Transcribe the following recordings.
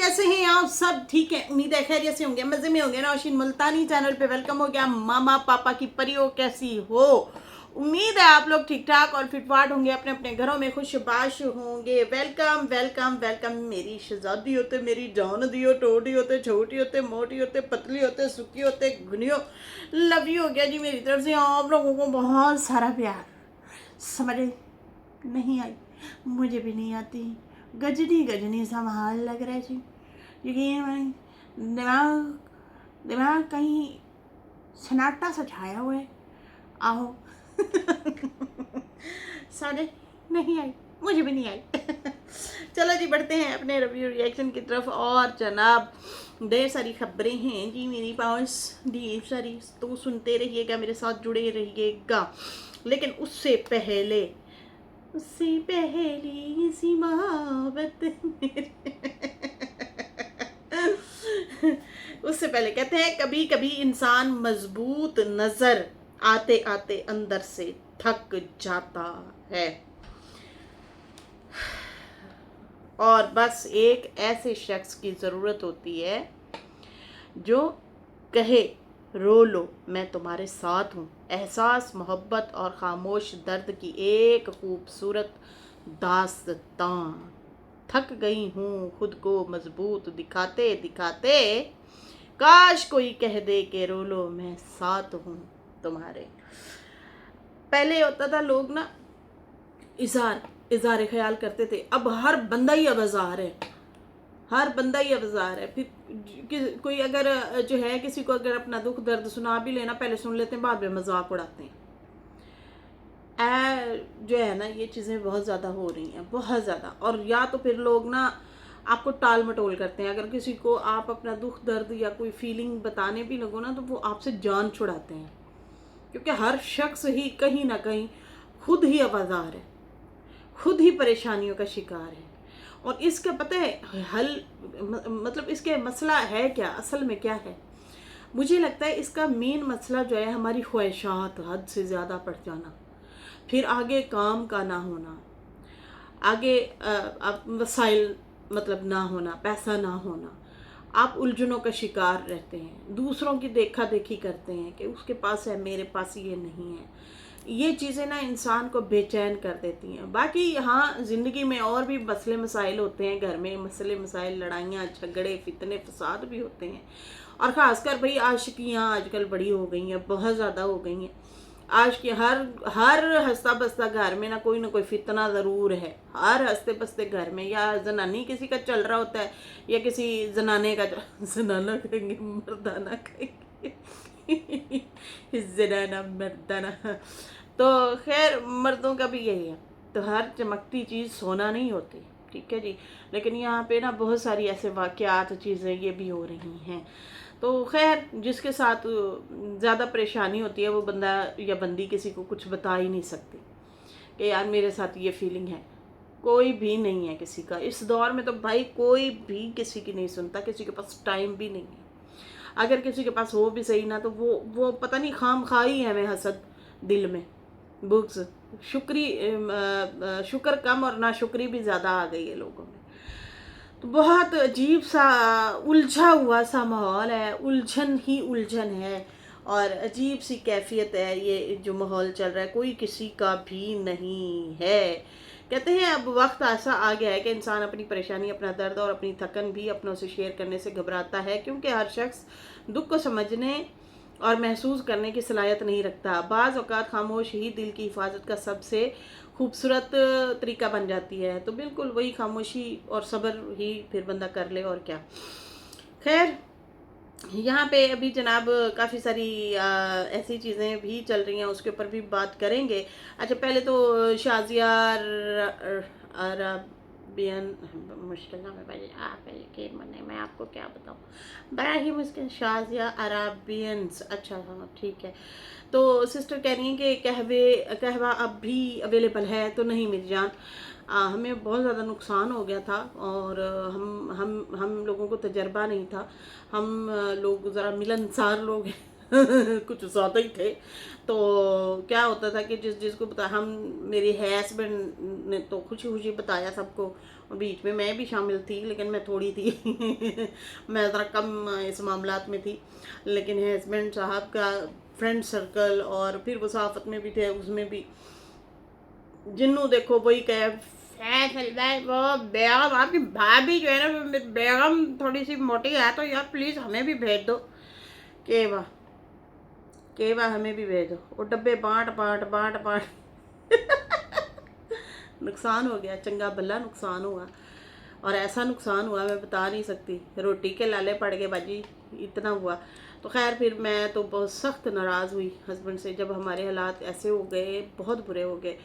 कैसे हैं आप सब? ठीक है, उम्मीद है खैरियत से होंगे, मजे में होंगे। नौशीन मुल्तानी चैनल पे वेलकम हो गया। मामा पापा की परियों कैसी हो? उम्मीद है आप लोग ठीक ठाक और फिटफाट होंगे, अपने अपने घरों में खुशबाश होंगे। वेलकम वेलकम वेलकम मेरी शहजादी होते, मेरी जान दियो, टोटी होते, छोटी होते, मोटी होते, पतली होते, सुखी होते, घुनियो, लव यू हो गया जी मेरी तरफ से। आप लोगों को बहुत सारा प्यार। समझ नहीं आई? मुझे भी नहीं आती। गजनी गजनी सा माहौल लग रहा है जी, क्योंकि दिमाग दिमाग कहीं सन्नाटा सा छाया हुआ है। आओ सारे नहीं आई, मुझे भी नहीं आई। चलो जी, बढ़ते हैं अपने रिव्यू रिएक्शन की तरफ। और जनाब, ढेर सारी खबरें हैं जी मेरे पास, ढेर सारी, तो सुनते रहिएगा, मेरे साथ जुड़े रहिएगा। लेकिन उससे पहली सी मोहब्बत उससे पहले कहते हैं, कभी कभी इंसान मजबूत नजर आते आते अंदर से थक जाता है, और बस एक ऐसे शख्स की जरूरत होती है जो कहे, रो लो मैं तुम्हारे साथ हूँ। एहसास, मोहब्बत और खामोश दर्द की एक खूबसूरत दास्तां। थक गई हूँ खुद को मजबूत दिखाते दिखाते, काश कोई कह दे कि रो लो मैं साथ हूँ तुम्हारे। पहले होता था लोग ना इजहार इजहार ख्याल करते थे, अब हर बंदा ही अवजार है, हर बंदा ही अवजार है। फिर कोई अगर जो है किसी को अगर अपना दुख दर्द सुना भी लेना, पहले सुन लेते हैं, बाद में मजाक उड़ाते हैं। जो है ना, ये चीज़ें बहुत ज़्यादा हो रही हैं, बहुत ज़्यादा। और या तो फिर लोग ना आपको टाल मटोल करते हैं। अगर किसी को आप अपना दुख दर्द या कोई फीलिंग बताने भी लगो ना, तो वो आपसे जान छुड़ाते हैं, क्योंकि हर शख्स ही कहीं ना कहीं खुद ही अवजार है, खुद ही परेशानियों का शिकार है। और इसका पता है हल, मतलब इसके मसला है क्या, असल में क्या है? मुझे लगता है इसका मेन मसला जो है हमारी ख्वाहिशात हद से ज़्यादा बढ़ जाना, फिर आगे काम का ना होना, आगे वसाइल मतलब ना होना, पैसा ना होना। आप उलझनों का शिकार रहते हैं, दूसरों की देखा देखी करते हैं कि उसके पास है, मेरे पास ये नहीं है। ये चीज़ें ना इंसान को बेचैन कर देती हैं। बाकी यहाँ ज़िंदगी में और भी मसले मसाइल होते हैं, घर में मसले मसाइल, लड़ाइयाँ झगड़े फितने फसाद भी होते हैं। और ख़ासकर भाई आशिकियाँ आजकल बड़ी हो गई हैं, बहुत ज़्यादा हो गई हैं। आज की हर हर हंसता बसता घर में ना कोई फितना ज़रूर है। हर हंसते बसते घर में या जनानी किसी का चल रहा होता है, या किसी जनाने का जनाना कहेंगे, मर्दाना कहेंगे, जनाना मर्दाना। तो खैर, मर्दों का भी यही है। तो हर चमकती चीज़ सोना नहीं होती, ठीक है जी। लेकिन यहाँ पे ना बहुत सारी ऐसे वाक़यात चीज़ें ये भी हो रही हैं। तो खैर, जिसके साथ ज़्यादा परेशानी होती है वो बंदा या बंदी किसी को कुछ बता ही नहीं सकती कि यार मेरे साथ ये फीलिंग है। कोई भी नहीं है किसी का इस दौर में, तो भाई कोई भी किसी की नहीं सुनता, किसी के पास टाइम भी नहीं है। अगर किसी के पास हो भी सही ना, तो वो पता नहीं खाम खाई है, हमें हसद दिल में, बुक्स, शुक्र कम और ना शुक्री भी ज़्यादा आ गई है लोगों में। तो बहुत अजीब सा उलझा हुआ सा माहौल है, उलझन ही उलझन है, और अजीब सी कैफियत है। ये जो माहौल चल रहा है कोई किसी का भी नहीं है। कहते हैं अब वक्त ऐसा आ गया है कि इंसान अपनी परेशानी, अपना दर्द और अपनी थकन भी अपनों से शेयर करने से घबराता है, क्योंकि हर शख्स दुख को समझने और महसूस करने की सलाहियत नहीं रखता। बाज़ औक़ात खामोश ही दिल की हिफाजत का सबसे खूबसूरत तरीका बन जाती है। तो बिल्कुल वही खामोशी और सब्र ही फिर बंदा कर ले, और क्या। खैर, यहाँ पे अभी जनाब काफ़ी सारी ऐसी चीज़ें भी चल रही हैं, उसके ऊपर भी बात करेंगे। अच्छा, पहले तो शाज़िया अरबियन, मुश्किल नाम है भाई, आप के मने मैं आपको क्या बताऊँ, बड़ा ही मुश्किल। शाज़िया अराबियंस, अच्छा हाँ ठीक है। तो सिस्टर कह रही हैं कि कहवा अब भी अवेलेबल है? तो नहीं मेरी जान, हमें बहुत ज़्यादा नुकसान हो गया था, और हम लोगों को तजर्बा नहीं था। हम लोग ज़रा मिलनसार लोग हैं। कुछ ज़्यादा ही थे। तो क्या होता था कि जिसको बता हम मेरे हस्बैंड ने तो खुशी खुशी बताया सबको, और बीच में मैं भी शामिल थी, लेकिन मैं थोड़ी थी मैं ज़रा कम इस मामलात में थी। लेकिन हस्बैंड साहब का फ्रेंड सर्कल, और फिर वो सहाफ़त में भी थे, उसमें भी जिन्नू देखो वही कहे फैसल भाई वो बेगम आपकी भाभी जो है ना, बेगम थोड़ी सी मोटी है तो यार प्लीज़ हमें भी भेज दो। केवा केवा हमें भी भेज दो। वो डब्बे बांट बांट बांट बांट नुकसान हो गया, चंगा भला नुकसान हुआ, और ऐसा नुकसान हुआ मैं बता नहीं सकती। रोटी के लाले पड़ गए बाजी, इतना हुआ। तो खैर फिर मैं तो बहुत सख्त नाराज़ हुई हस्बैंड से जब हमारे हालात ऐसे हो गए, बहुत बुरे हो गए।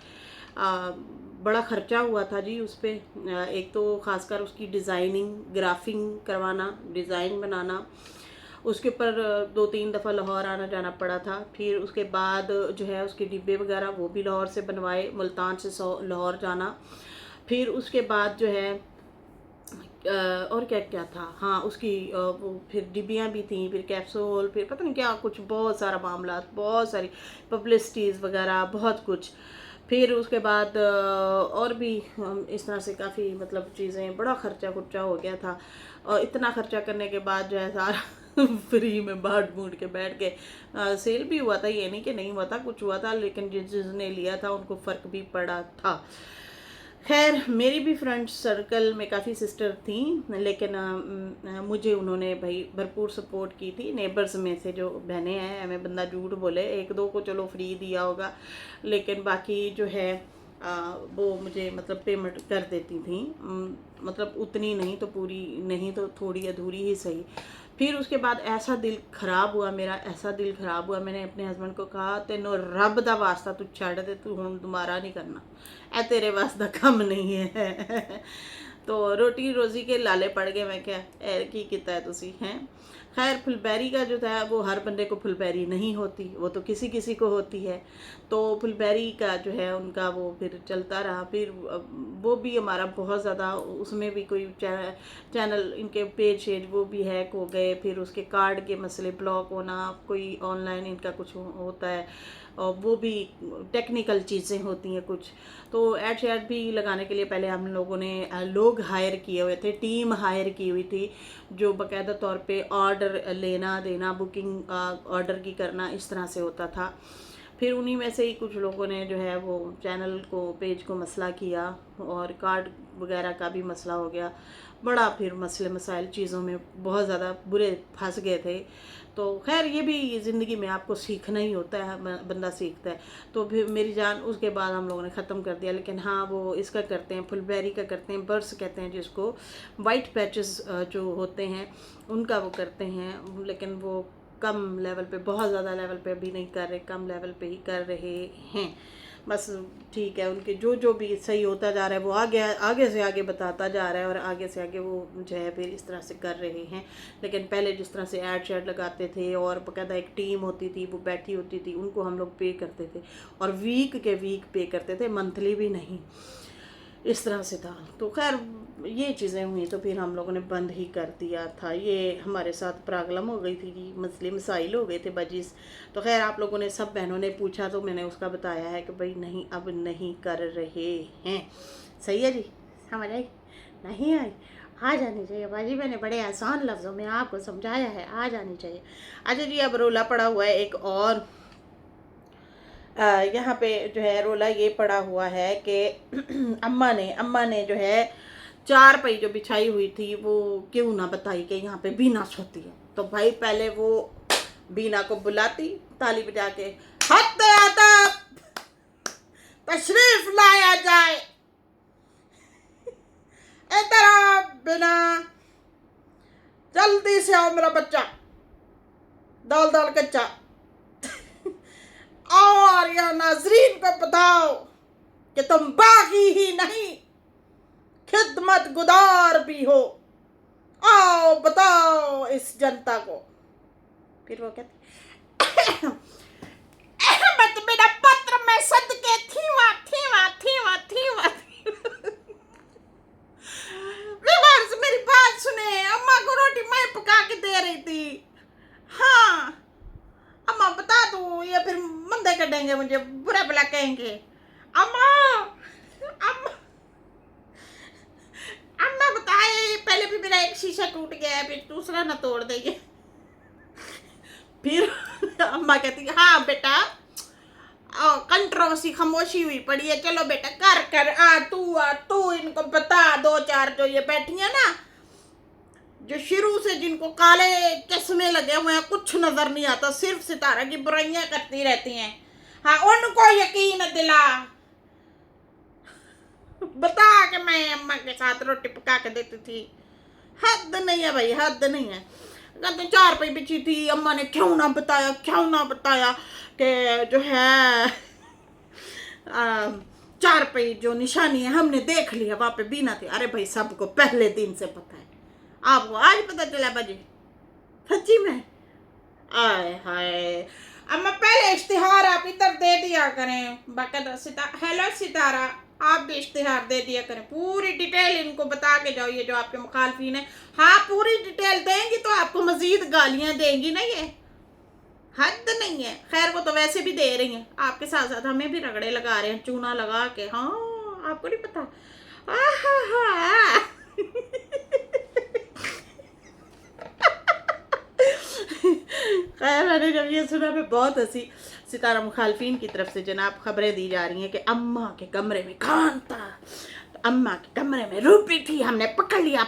बड़ा ख़र्चा हुआ था जी उस पर। एक तो ख़ासकर उसकी डिज़ाइनिंग, ग्राफिंग करवाना, डिज़ाइन बनाना, उसके ऊपर 2-3 दफ़ा लाहौर आना जाना पड़ा था। फिर उसके बाद जो है उसके डिब्बे वगैरह वो भी लाहौर से बनवाए, मुल्तान से लाहौर जाना। फिर उसके बाद जो है और क्या क्या था, हाँ उसकी वो फिर डिब्बियाँ भी थी, फिर कैप्सूल, फिर पता नहीं क्या कुछ, बहुत सारा मामला, बहुत सारी पब्लिसिटीज़ वगैरह, बहुत कुछ। फिर उसके बाद और भी इस तरह से काफ़ी मतलब चीज़ें, बड़ा खर्चा खुर्चा हो गया था। और इतना खर्चा करने के बाद जो है सारा फ्री में बांट बूट के बैठ के सेल भी हुआ था, ये नहीं कि नहीं हुआ था, कुछ हुआ था, लेकिन जिसने लिया था उनको फ़र्क भी पड़ा था। खैर मेरी भी फ्रेंड सर्कल में काफ़ी सिस्टर थी, लेकिन मुझे उन्होंने भाई भरपूर सपोर्ट की थी। नेबर्स में से जो बहनें हैं, हमें बंदा झूठ बोले, एक दो को चलो फ्री दिया होगा, लेकिन बाकी जो है वो मुझे मतलब पेमेंट कर देती थी। मतलब उतनी नहीं तो पूरी नहीं तो थोड़ी अधूरी ही सही। फिर उसके बाद ऐसा दिल ख़राब हुआ मेरा, ऐसा दिल ख़राब हुआ, मैंने अपने हस्बैंड को कहा तेनों रब दा वास्ता तू छड़ दे, तू हुण दोबारा नहीं करना, ए तेरे वास्ता कम नहीं है तो रोटी रोज़ी के लाले पड़ गए। मैं क्या की किता है तुसी हैं। खैर फुलबैरी का जो था वो हर बंदे को फुलबैरी नहीं होती, वो तो किसी किसी को होती है। तो फुलबैरी का जो है उनका वो फिर चलता रहा। फिर वो भी हमारा बहुत ज़्यादा, उसमें भी कोई चैनल इनके पेज शेज वो भी हैक हो गए। फिर उसके कार्ड के मसले, ब्लॉक होना, कोई ऑनलाइन इनका कुछ होता है, और वो भी टेक्निकल चीज़ें होती हैं कुछ। तो ऐड शेड भी लगाने के लिए पहले हम लोगों ने लोग हायर किए हुए थे, टीम हायर की हुई थी, जो बाकायदा तौर पे ऑर्डर लेना देना, बुकिंग ऑर्डर की करना, इस तरह से होता था। फिर उन्हीं में से ही कुछ लोगों ने जो है वो चैनल को, पेज को मसला किया, और कार्ड वगैरह का भी मसला हो गया। बड़ा फिर मसले मसाइल चीज़ों में बहुत ज़्यादा बुरे फंस गए थे। तो खैर ये भी ज़िंदगी में आपको सीखना ही होता है, बंदा सीखता है। तो फिर मेरी जान उसके बाद हम लोगों ने ख़त्म कर दिया। लेकिन हाँ वो इसका करते हैं, फुलबेरी का करते हैं, बर्ड्स कहते हैं जिसको, वाइट पैचेस जो होते हैं उनका वो करते हैं। लेकिन वो कम लेवल पे, बहुत ज़्यादा लेवल पे अभी नहीं कर रहे, कम लेवल पे ही कर रहे हैं बस। ठीक है, उनके जो जो भी सही होता जा रहा है वो आगे से आगे बताता जा रहा है, और आगे से आगे वो जो है फिर इस तरह से कर रहे हैं। लेकिन पहले जिस तरह से ऐड शेड लगाते थे, और बाकायदा एक टीम होती थी, वो बैठी होती थी, उनको हम लोग पे करते थे, और वीक के वीक पे करते थे, मंथली भी नहीं, इस तरह से था। तो खैर ये चीज़ें हुई तो फिर हम लोगों ने बंद ही कर दिया था। ये हमारे साथ प्रॉब्लम हो गई थी जी, मसले मसाइल हो गए थे बजिस। तो खैर आप लोगों ने, सब बहनों ने पूछा तो मैंने उसका बताया है कि भाई नहीं, अब नहीं कर रहे हैं। सही है जी, समझ आई? नहीं आई? आ जानी चाहिए बाजी, मैंने बड़े आसान लफ्ज़ों में आपको समझाया है, आ जानी चाहिए। अच्छा जी, अब रोला पड़ा हुआ है एक और। यहाँ पे जो है रोला ये पड़ा हुआ है कि अम्मा ने जो है चार पई जो बिछाई हुई थी वो क्यों ना बताई कि यहाँ पे बीना सोती है। तो भाई पहले वो बीना को बुलाती, ताली बजा के, हद आता तशरीफ लाया जाए, इधर आओ बिना, जल्दी से आओ मेरा बच्चा, दाल दाल कच्चा, और या नाजरीन को बताओ कि तुम बागी ही नहीं, खिदमत गुजार भी हो, आओ बताओ इस जनता को। फिर वो कहती, अहमद मेरा पत्र में सदके थीवा थीवा थीवा थीवा। व्यूअर्स मेरी बात सुने, अम्मा को रोटी मैं पका के दे रही थी। हाँ करेंगे, मुझे बुरा भला कहेंगे। अम्मा अम्मा अम्मा बताए, पहले भी मेरा एक शीशा टूट गया है, फिर दूसरा ना तोड़ देंगे। फिर अम्मा कहती है हाँ बेटा, कंट्रोवर्सी खामोशी हुई पड़ी है, चलो बेटा कर कर आ तू इनको बता दो चार, जो ये बैठी है ना, जो शुरू से जिनको काले चश्मे लगे हुए हैं, कुछ नजर नहीं आता, सिर्फ सितारा की बुराइयां करती रहती हैं, हाँ उनको यकीन दिला, बता कि मैं अम्मा के साथ रोटी पका के देती थी। हद नहीं है भाई, हद नहीं है। कहते 4 रुपये बिछी थी, अम्मा ने क्यों ना बताया कि जो है 4 रुपये जो निशानी है हमने देख लिया, वहाँ पे बीना थी। अरे भाई सबको पहले दिन से पता है, आपको आज पता चला बाजी, सच्ची में। आए हाय, अम्मा पहले इश्तिहार आप इधर दे दिया करें, बाकायदा हेलो सितारा, आप भी इश्तिहार दे दिया करें, पूरी डिटेल इनको बता के जाओ, ये जो आपके मुखालफिन है। हाँ पूरी डिटेल देंगी तो आपको मजीद गालियां देंगी ना, ये हद नहीं है। खैर वो तो वैसे भी दे रही हैं, आपके साथ साथ हमें भी रगड़े लगा रहे हैं, चूना लगा के। हाँ आपको नहीं पता। खैर मैंने जब ये सुना मैं बहुत हंसी। सितारा मुखालफिन की तरफ से जनाब खबरें दी जा रही हैं कि अम्मा के कमरे में कौन था, तो अम्मा के कमरे में रूपी थी, हमने पकड़ लिया,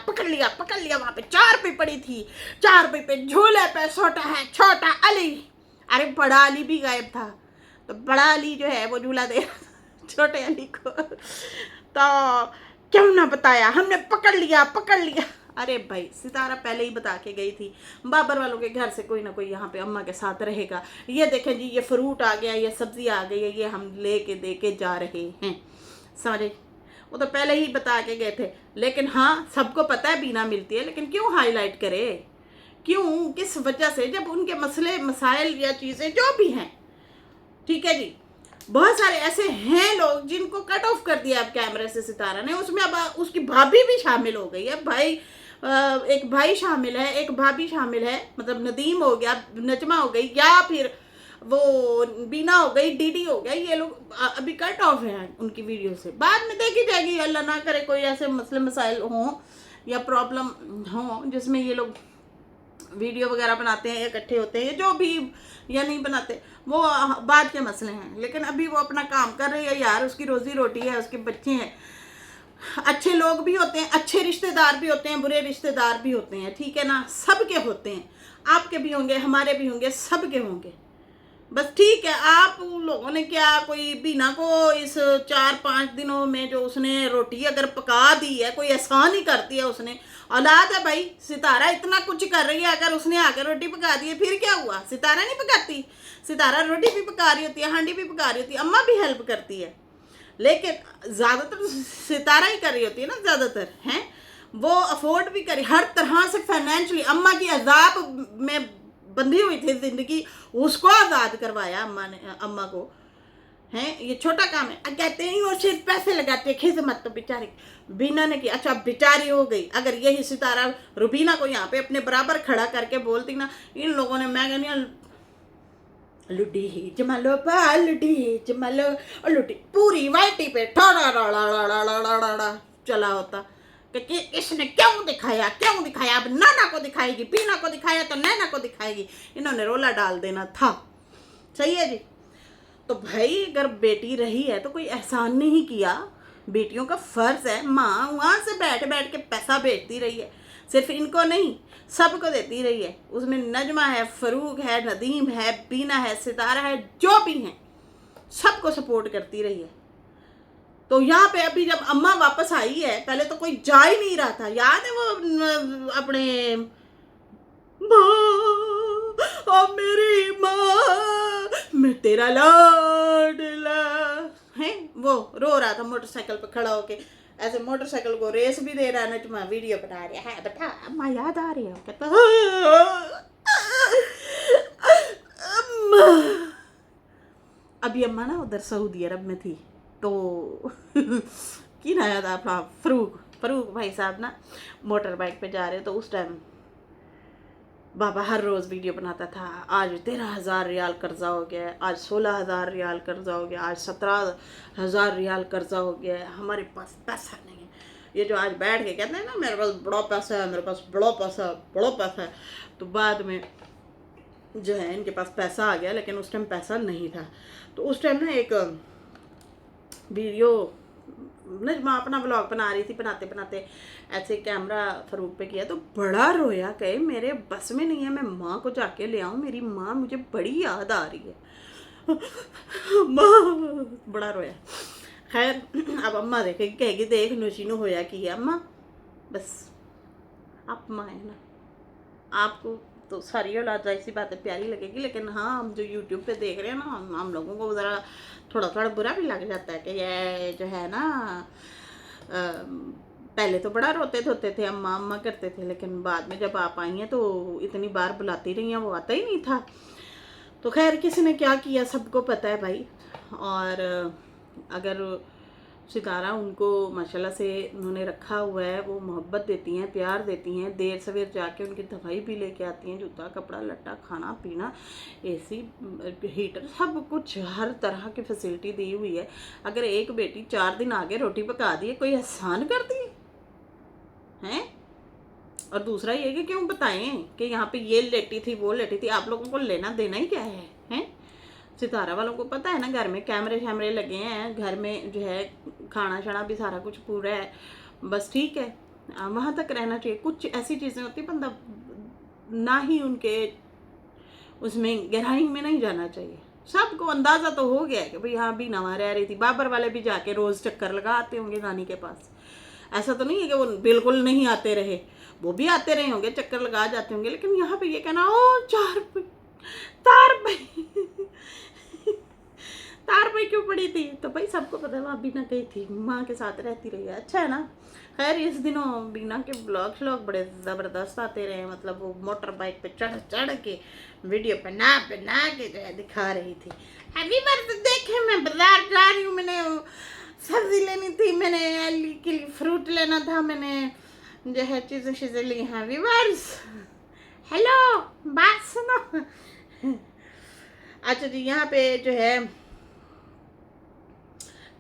वहाँ पे 4 रुपये पड़ी थी, 4 रुपये पे झूले पे सोटा है छोटा अली। अरे बड़ा अली भी गायब था, तो बड़ा अली जो है वो झूला दे छोटे अली को, तो क्यों ना बताया, हमने पकड़ लिया। अरे भाई सितारा पहले ही बता के गई थी, बाबर वालों के घर से कोई ना कोई यहाँ पे अम्मा के साथ रहेगा। ये देखें जी, ये फ्रूट आ गया, ये सब्जी आ गई है, ये हम लेके दे के जा रहे हैं, समझे। वो तो पहले ही बता के गए थे। लेकिन हाँ सबको पता है बीना मिलती है, लेकिन क्यों हाईलाइट करे, क्यों, किस वजह से, जब उनके मसले मसाइल या चीज़ें जो भी हैं, ठीक है जी। बहुत सारे ऐसे हैं लोग जिनको कट ऑफ कर दिया अब कैमरे से सितारा ने, उसमें अब उसकी भाभी भी शामिल हो गई है। भाई एक भाई शामिल है, एक भाभी शामिल है, मतलब नदीम हो गया, नजमा हो गई, या फिर वो बीना हो गई, डीडी हो गया। ये लोग अभी कट ऑफ हैं उनकी वीडियो से, बाद में देखी जाएगी, अल्लाह ना करे कोई ऐसे मसले मसाइल हों या प्रॉब्लम हो जिसमें ये लोग वीडियो वगैरह बनाते हैं, इकट्ठे होते हैं, जो भी, या नहीं बनाते, वो बाद के मसले हैं। लेकिन अभी वो अपना काम कर रही है यार, उसकी रोजी रोटी है, उसके बच्चे हैं। अच्छे लोग भी होते हैं, अच्छे रिश्तेदार भी होते हैं, बुरे रिश्तेदार भी होते हैं, ठीक है ना, सबके होते हैं, आपके भी होंगे, हमारे भी होंगे, सबके होंगे। बस ठीक है, आप लोगों ने क्या, कोई बीना को इस 4-5 दिनों में जो उसने रोटी अगर पका दी है, कोई एहसान ही कर दिया उसने, औलाद है भाई। सितारा इतना कुछ कर रही है, अगर उसने आकर रोटी पका दी है फिर क्या हुआ, सितारा नहीं पकाती, सितारा रोटी भी पका रही होती है, हांडी भी पका रही होती है, अम्मा भी हेल्प करती है, लेकिन ज़्यादातर सितारा ही कर रही होती है ना, ज़्यादातर हैं वो अफोर्ड भी करी हर तरह से फाइनेंशियली। अम्मा की अजाब में बंधी हुई थी ज़िंदगी, उसको आज़ाद करवाया अम्मा को, हैं, ये छोटा काम है। कहते हैं वो सिर्फ पैसे लगाते हैं, खिदमत तो बेचारी बीना ने की। अच्छा बेचारी हो गई, अगर यही सितारा रुबीना को यहाँ पे अपने बराबर खड़ा करके बोलती ना, इन लोगों ने, मैं कहनी लुटी जमालो पा, लुटी जमालो और लुटी, पूरी वाइटी पे ठा चला होता कि इसने क्यों दिखाया, अब नाना को दिखाएगी, बीना को दिखाया तो नैना को दिखाएगी, इन्होंने रोला डाल देना था। सही है जी। तो भाई अगर बेटी रही है तो कोई एहसान नहीं किया, बेटियों का फ़र्ज़ है, माँ वहाँ से बैठ के पैसा भेजती रही है, सिर्फ इनको नहीं सबको देती रही है। उसमें नजमा है, फ़रूक है, नदीम है, बीना है, सितारा है, जो भी हैं सबको सपोर्ट करती रही है। तो यहाँ पे अभी जब अम्मा वापस आई है, पहले तो कोई जा ही नहीं रहा था, याद है वो अपने माँ और मेरी माँ मैं तेरा लाडला है, वो रो रहा था मोटरसाइकिल पे खड़ा होके, ऐसे मोटरसाइकिल को रेस भी दे रहा है, नजमा वीडियो बना रहा है, बेटा अम्मा याद आ रही है, कहता अम्मा। अभी अम्मा ना उधर सऊदी अरब में थी, तो की ना था अपना फरूक भाई साहब ना मोटर बाइक पे जा रहे, तो उस टाइम बाबा हर रोज़ वीडियो बनाता था, आज 13,000 रियाल कर्जा हो गया है, आज 16,000 रियाल कर्जा हो गया, आज 17,000 रियाल कर्जा हो गया है, हमारे पास पैसा नहीं है। ये जो आज बैठ के कहते हैं ना मेरे पास बड़ा पैसा है, मेरे पास बड़ा पैसा है, बड़ा पैसा है, तो बाद में जो है इनके पास पैसा आ गया, लेकिन उस टाइम पैसा नहीं था। तो उस टाइम ना एक वीडियो नजमा अपना व्लॉग बना रही थी, बनाते बनाते ऐसे कैमरा फरूक पे किया तो बड़ा रोया, कहे मेरे बस में नहीं है, मैं माँ को जाके ले आऊँ, मेरी माँ मुझे बड़ी याद आ रही है। माँ बड़ा रोया। खैर अब अम्मा देखेगी, कहेगी देख नौशीनो होया कि है अम्मा, बस आप माँ है ना, आपको तो सारी औलाद ऐसी बातें प्यारी लगेगी, लेकिन हाँ हम जो यूट्यूब पे देख रहे हैं ना, हम लोगों को ज़रा थोड़ा थोड़ा बुरा भी लग जाता है कि ये जो है ना पहले तो बड़ा रोते धोते थे, अम्मा अम्मा करते थे, लेकिन बाद में जब आप आई हैं तो इतनी बार बुलाती रही हैं, वो आता ही नहीं था। तो खैर किसी ने क्या किया सबको पता है भाई। और अगर सितारा उनको माशाल्लाह से उन्होंने रखा हुआ है, वो मोहब्बत देती हैं, प्यार देती हैं, देर सवेर जाके उनकी दवाई भी लेके आती हैं, जूता कपड़ा लट्टा खाना पीना, एसी हीटर सब कुछ हर तरह की फैसिलिटी दी हुई है। अगर एक बेटी 4 दिन आगे रोटी पका दी है, कोई एहसान कर दी है? और दूसरा ये कि क्यों बताएं कि यहाँ पे ये लेटी थी वो लेटी थी, आप लोगों को लेना देना ही क्या है, हैं? सितारा वालों को पता है ना, घर में कैमरे शैमरे लगे हैं, घर में जो है खाना शाना भी सारा कुछ पूरा है, बस ठीक है, वहाँ तक रहना चाहिए। कुछ ऐसी चीज़ें होती बंदा ना ही उनके उसमें गहराई में नहीं जाना चाहिए। सबको अंदाज़ा तो हो गया है कि भाई हाँ भी नवा रह रही थी, बाबर वाले भी जाके रोज़ चक्कर लगा आते होंगे नानी के पास। ऐसा तो नहीं है कि वो बिल्कुल नहीं आते रहे, वो भी आते रहे होंगे, चक्कर लगा जाते होंगे, लेकिन यहाँ पे ये कहना ओ 4 तार पे क्यों पड़ी थी, तो भाई सबको पता है वहाँ बीना गई थी, माँ के साथ रहती रही है, अच्छा है ना। खैर इस दिनों बीना के ब्लॉग श्लॉग बड़े ज़बरदस्त आते रहे, मतलब वो मोटर बाइक पे चढ़ चढ़ के वीडियो बना के जो है दिखा रही थी। अभी बार तो देखे मैं बाजार जा रही हूँ, मैंने सब्जी लेनी थी, मैंने अली के लिए फ्रूट लेना था, मैंने जो है चीज़ें ली हैं। व्यूअर्स हेलो बात सुनो। अच्छा जी, यहाँ पे जो है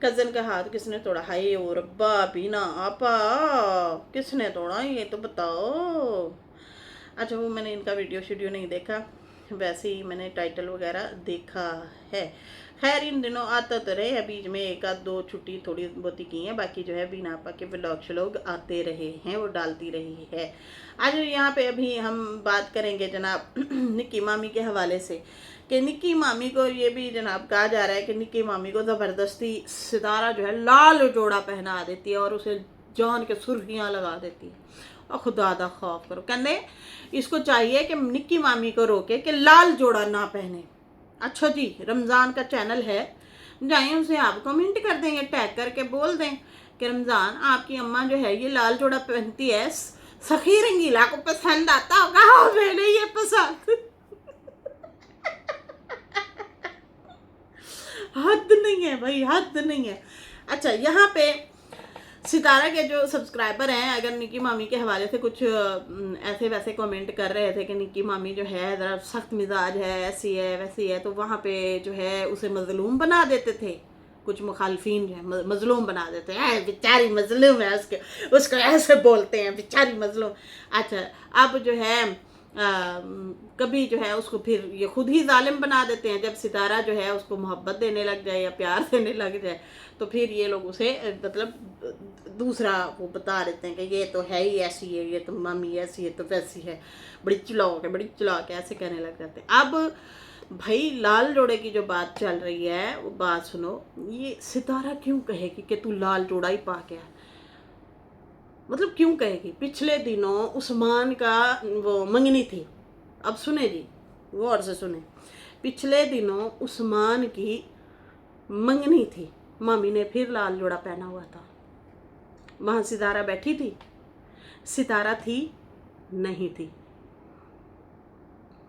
कज़न का हाथ किसने तोड़ा, हाय ओ रब्बा, बीना आपा किसने तोड़ा ये तो बताओ। अच्छा वो मैंने इनका वीडियो नहीं देखा, वैसे ही मैंने टाइटल वगैरह देखा है। खैर इन दिनों आता तो रहे हैं, बीच में एक आध दो छुट्टी थोड़ी बहुत ही की है, बाकी जो है बीना आपा के व्लॉग श्लॉग आते रहे हैं, वो डालती रही है। आज यहाँ पे अभी हम बात करेंगे जनाब निक्की मामी के हवाले से, कि निक्की मामी को ये भी जनाब कहा जा रहा है कि निक्की मामी को ज़बरदस्ती सितारा जो है लाल जोड़ा पहना देती है और उसे जान के सुर्खियाँ लगा देती है। और खुदा दा खौफ करो, कहने इसको चाहिए कि निक्की मामी को रोके कि लाल जोड़ा ना पहने। अच्छा जी, रमज़ान का चैनल है, जाएं उसे आप कमेंट कर देंगे, टैग करके बोल दें कि रमज़ान आपकी अम्मा जो है ये लाल जोड़ा पहनती है, सखी रंगीला को पसंद आता होगा। हाँ मैंने ये पसंद हद नहीं है भाई, हद नहीं है। अच्छा यहाँ पे सितारा के जो सब्सक्राइबर हैं, अगर निक्की मामी के हवाले से कुछ ऐसे वैसे कमेंट कर रहे थे कि निक्की मामी जो है ज़रा सख्त मिजाज है, ऐसी है वैसी है, तो वहाँ पे जो है उसे मजलूम बना देते थे। कुछ मुखालफिन जो है मजलूम बना देते हैं, बेचारी मजलूम है, उसको ऐसे बोलते हैं बेचारी मजलूम। अच्छा अब जो है कभी जो है उसको फिर ये खुद ही जालिम बना देते हैं। जब सितारा जो है उसको मोहब्बत देने लग जाए या प्यार देने लग जाए तो फिर ये लोग उसे मतलब दूसरा वो बता देते हैं कि ये तो है ही ऐसी है, ये तो मम्मी ऐसी है तो वैसी है, बड़ी चलाक है, ऐसे कहने लग जाते हैं। अब भाई लाल जोड़े की जो बात चल रही है वो बात सुनो, ये सितारा क्यों कहेगी कि तू लाल जोड़ा ही पा के आ, मतलब क्यों कहेगी। पिछले दिनों उस्मान का वो मंगनी थी, अब सुने जी गौर से सुने, पिछले दिनों उस्मान की मंगनी थी, मामी ने फिर लाल जोड़ा पहना हुआ था। वहाँ सितारा बैठी थी, सितारा थी नहीं थी,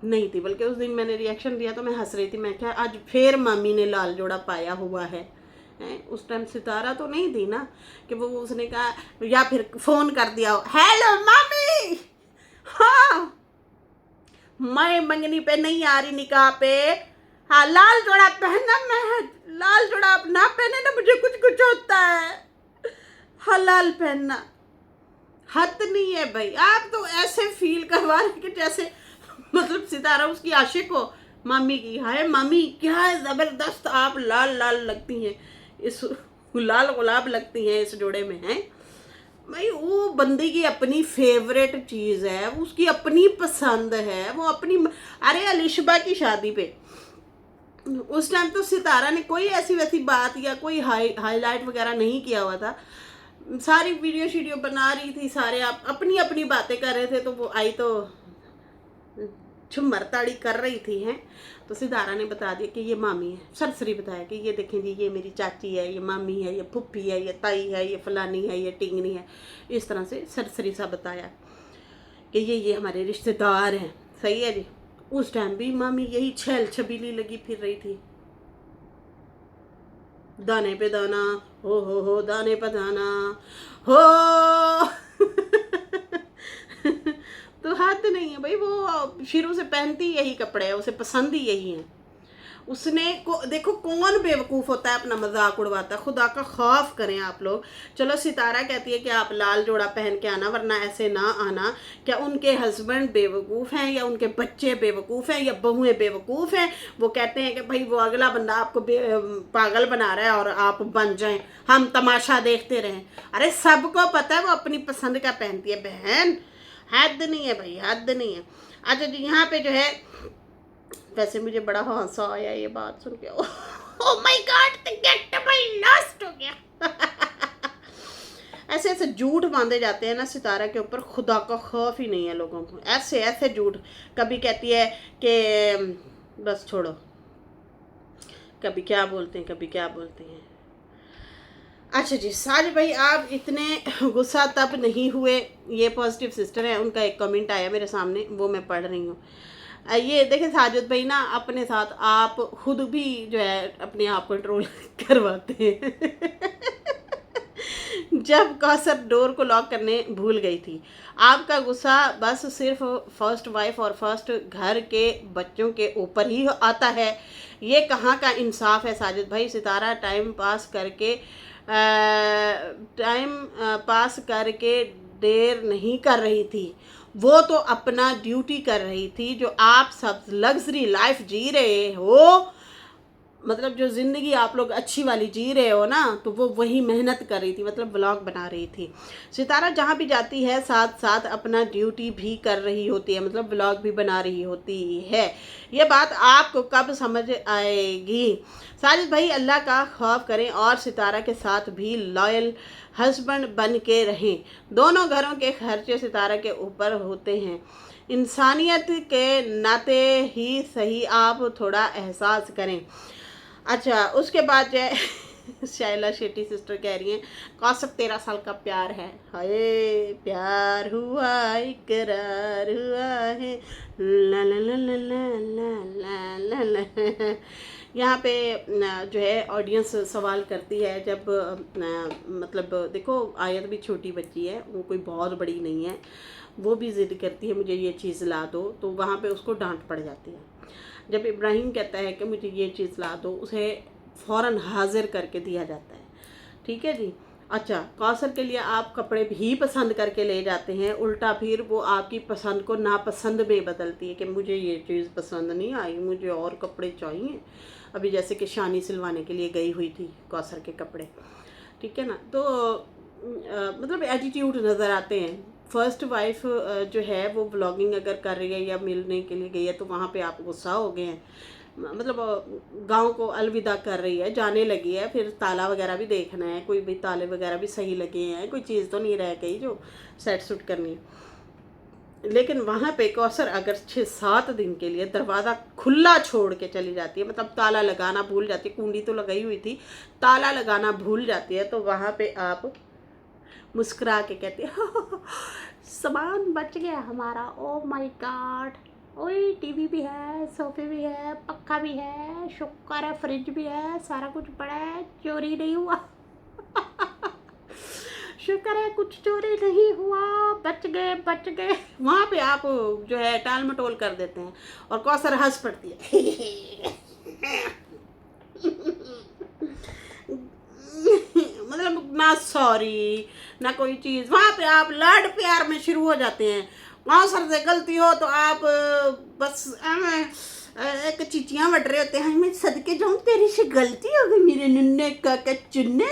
नहीं थी, बल्कि उस दिन मैंने रिएक्शन दिया तो मैं हंस रही थी, मैं क्या आज फिर मामी ने लाल जोड़ा पाया हुआ है। उस टाइम सितारा तो नहीं थी ना कि वो उसने कहा या फिर फोन कर दिया हो, हेलो मामी, हाँ मैं मंगनी पे नहीं आ रही निकाह पे। हाँ, लाल जोड़ा पहनना, मैं लाल जोड़ा आप ना पहने ना, मुझे कुछ कुछ होता है। हलाल पहनना हद नहीं है भाई। आप तो ऐसे फील करवा रहे कि जैसे मतलब सितारा उसकी आशिक हो मामी की। हाय मामी, क्या जबरदस्त आप लाल लाल लगती हैं, इस लाल गुलाब लगती हैं इस जोड़े में हैं भाई। वो बंदे की अपनी फेवरेट चीज है, उसकी अपनी पसंद है, वो अपनी। अरे अलिशबा की शादी पे उस टाइम तो सितारा ने कोई ऐसी वैसी बात या कोई हाईलाइट वगैरह नहीं किया हुआ था। सारी वीडियो शीडियो बना रही थी, सारे आप अपनी अपनी बातें कर रहे थे, तो वो आई तो छुमरताड़ी कर रही थी हैं। तो सितारा ने बता दिया कि ये मामी है, सरसरी बताया कि ये देखें जी, ये मेरी चाची है, ये मामी है, ये फुप्पी है, ये ताई है, ये फलानी है, ये टिंगनी है। इस तरह से सरसरी सा बताया कि ये हमारे रिश्तेदार हैं। सही है जी। उस टाइम भी मामी यही छल छबीली लगी फिर रही थी, दाने पे दाना, हो दाने पे दाना हो। तो हद नहीं है भाई, वो शुरू से पहनती यही कपड़े है, उसे पसंद ही यही है। उसने देखो कौन बेवकूफ़ होता है अपना मजाक उड़वाता है। खुदा का खौफ करें आप लोग। चलो सितारा कहती है कि आप लाल जोड़ा पहन के आना, वरना ऐसे ना आना। क्या उनके हस्बैंड बेवकूफ़ हैं, या उनके बच्चे बेवकूफ़ हैं, या बहुएं बेवकूफ़ हैं? वो कहते हैं कि भाई वो अगला बंदा आपको पागल बना रहा है और आप बन जाएं, हम तमाशा देखते रहें। अरे सबको पता है वो अपनी पसंद का पहनती है बहन। हद नहीं है भाई, हद नहीं है। अच्छा जी, यहाँ पे जो है, वैसे मुझे बड़ा हंसा आया ये बात सुन के। Oh my God, the getup lost हो गया। ऐसे ऐसे झूठ बांधे जाते हैं ना सितारा के ऊपर, खुदा का खौफ ही नहीं है लोगों को। ऐसे ऐसे झूठ। कभी कहती है कि बस छोड़ो, कभी क्या बोलते हैं, कभी क्या बोलते हैं। अच्छा जी, साज भाई आप इतने गुस्सा तब नहीं हुए। ये पॉजिटिव सिस्टर है, उनका एक कमेंट आया मेरे सामने, वो मैं पढ़ रही हूँ। ये देखें साजिद भाई ना, अपने साथ आप खुद भी जो है अपने आप कंट्रोल करवाते हैं। जब कौसर डोर को लॉक करने भूल गई थी, आपका गुस्सा बस सिर्फ फर्स्ट वाइफ और फर्स्ट घर के बच्चों के ऊपर ही आता है। ये कहाँ का इंसाफ है साजिद भाई। सितारा टाइम पास करके देर नहीं कर रही थी, वो तो अपना ड्यूटी कर रही थी। जो आप सब लग्जरी लाइफ जी रहे हो, मतलब जो ज़िंदगी आप लोग अच्छी वाली जी रहे हो ना, तो वो वही मेहनत कर रही थी, मतलब व्लॉग बना रही थी। सितारा जहाँ भी जाती है साथ साथ अपना ड्यूटी भी कर रही होती है, मतलब व्लॉग भी बना रही होती है। ये बात आपको कब समझ आएगी? साजिद भाई अल्लाह का खौफ करें और सितारा के साथ भी लॉयल हस्बैंड बन के रहें। दोनों घरों के खर्चे सितारा के ऊपर होते हैं। इंसानियत के नाते ही सही आप थोड़ा एहसास करें। अच्छा, उसके बाद जो है शाइला शेट्टी सिस्टर कह रही हैं, कौसर 13 साल का प्यार है। हाय प्यार हुआ इकरार हुआ है, ला ला ला ला ला ला ला ला ला। यहाँ पे जो है ऑडियंस सवाल करती है, जब मतलब देखो आयत भी छोटी बच्ची है, वो कोई बहुत बड़ी नहीं है, वो भी ज़िद करती है मुझे ये चीज़ ला दो, तो वहाँ पे उसको डांट पड़ जाती है। जब इब्राहिम कहता है कि मुझे ये चीज़ ला दो, उसे फ़ौरन हाजिर करके दिया जाता है। ठीक है जी। अच्छा, कौसर के लिए आप कपड़े भी पसंद करके ले जाते हैं, उल्टा फिर वो आपकी पसंद को नापसंद में बदलती है कि मुझे ये चीज़ पसंद नहीं आई, मुझे और कपड़े चाहिए। अभी जैसे कि शानी सिलवाने के लिए गई हुई थी कौसर के कपड़े, ठीक है ना। तो मतलब एटीट्यूड नज़र आते हैं। फर्स्ट वाइफ जो है वो व्लॉगिंग अगर कर रही है या मिलने के लिए गई है, तो वहाँ पे आप गुस्सा हो गए हैं। मतलब गांव को अलविदा कर रही है, जाने लगी है, फिर ताला वगैरह भी देखना है, कोई भी ताले वगैरह भी सही लगे हैं, कोई चीज़ तो नहीं रह गई जो सेट सुट करनी है। लेकिन वहाँ पे कौसर अगर 6-7 दिन के लिए दरवाज़ा खुला छोड़ के चली जाती है, मतलब ताला लगाना भूल जाती है, कुंडी तो लगाई हुई थी, ताला लगाना भूल जाती है, तो वहाँ पे आप मुस्कुरा के कहते हैं सामान बच गया हमारा, ओ माय गॉड। ओए टीवी भी है, सोफे भी है, पक्का भी है, शुक्र है फ्रिज भी है, सारा कुछ पड़ा है, चोरी नहीं हुआ। शुक्र है कुछ चोरी नहीं हुआ, बच बच गए, वहाँ पे आप जो है टाल मटोल कर देते हैं और कौसर हंस पड़ती है। मतलब ना सॉरी ना कोई चीज़, वहाँ पे आप लाड प्यार में शुरू हो जाते हैं। कौसर से गलती हो तो आप बस एक चीचियाँ बट रहे होते हैं, मैं सदके जाऊँ तेरी से गलती हो गई मेरे नन्हे काका चुन्ने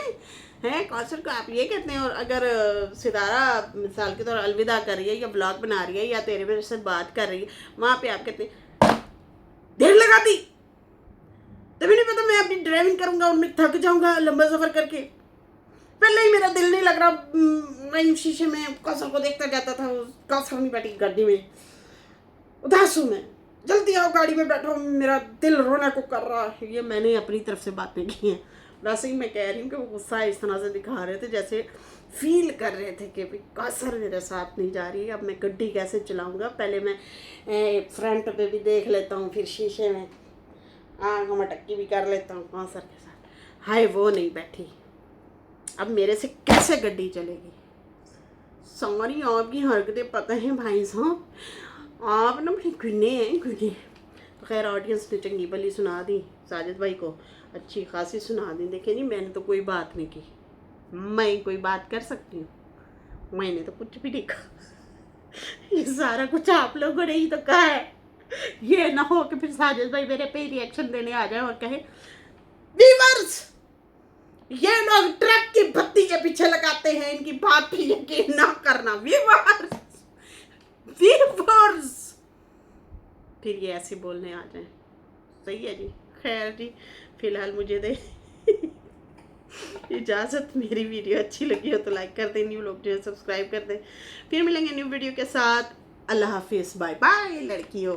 हैं। कौसर को आप ये कहते हैं। और अगर सितारा मिसाल के तौर अलविदा कर रही है या ब्लॉग बना रही है या तेरे मेरे से बात कर रही है, वहाँ पे आप कहते हैं देर लगा दी, तभी नहीं पता मैं अपनी ड्राइविंग करूँगा और मैं थक जाऊँगा लंबा सफ़र करके, पहले ही मेरा दिल नहीं लग रहा। मैं शीशे में कौसर को देखता जाता था, कौसर नहीं बैठी गाड़ी में, उदास हूँ मैं, जल्दी आओ गाड़ी में बैठो, मेरा दिल रोने को कर रहा है। ये मैंने अपनी तरफ से बातें की हैं। वैसे ही मैं कह रही हूँ कि वो गुस्सा इस तरह से दिखा रहे थे जैसे फील कर रहे थे कि भाई कौसर मेरे साथ नहीं जा रही है, अब मैं गड्डी कैसे चलाऊँगा, पहले मैं फ्रंट पे भी देख लेता हूँ, फिर शीशे में आँख मटक्की भी कर लेता हूँ कौसर के साथ। हाय वो नहीं बैठी, अब मेरे से कैसे गड्डी चलेगी। सारी आपकी हरकतें पता है भाई साहब, आप ना बड़े गुने हैं गुने। तो खैर ऑडियंस ने चंगी भली सुना दी, साजिद भाई को अच्छी खासी सुना दी। देखिए नहीं, मैंने तो कोई बात नहीं की, मैं कोई बात कर सकती हूँ, मैंने तो कुछ भी नहीं कहा। ये सारा कुछ आप लोगों ने ही तो कहा है। ये ना हो कि फिर साजिद भाई मेरे पे रिएक्शन देने आ जाए और कहे व्यूअर्स ये लोग ट्रक की बत्ती के पीछे लगाते हैं, इनकी बात पे यकीन ना करना। व्यूअर्स फिर ये ऐसे बोलने आ जाए। सही है जी। खैर जी, फिलहाल मुझे दे इजाज़त। मेरी वीडियो अच्छी लगी हो तो लाइक कर दें, न्यू लोग जो है सब्सक्राइब कर दें। फिर मिलेंगे न्यू वीडियो के साथ। अल्लाह हाफिज़, बाय बाय लड़कियों।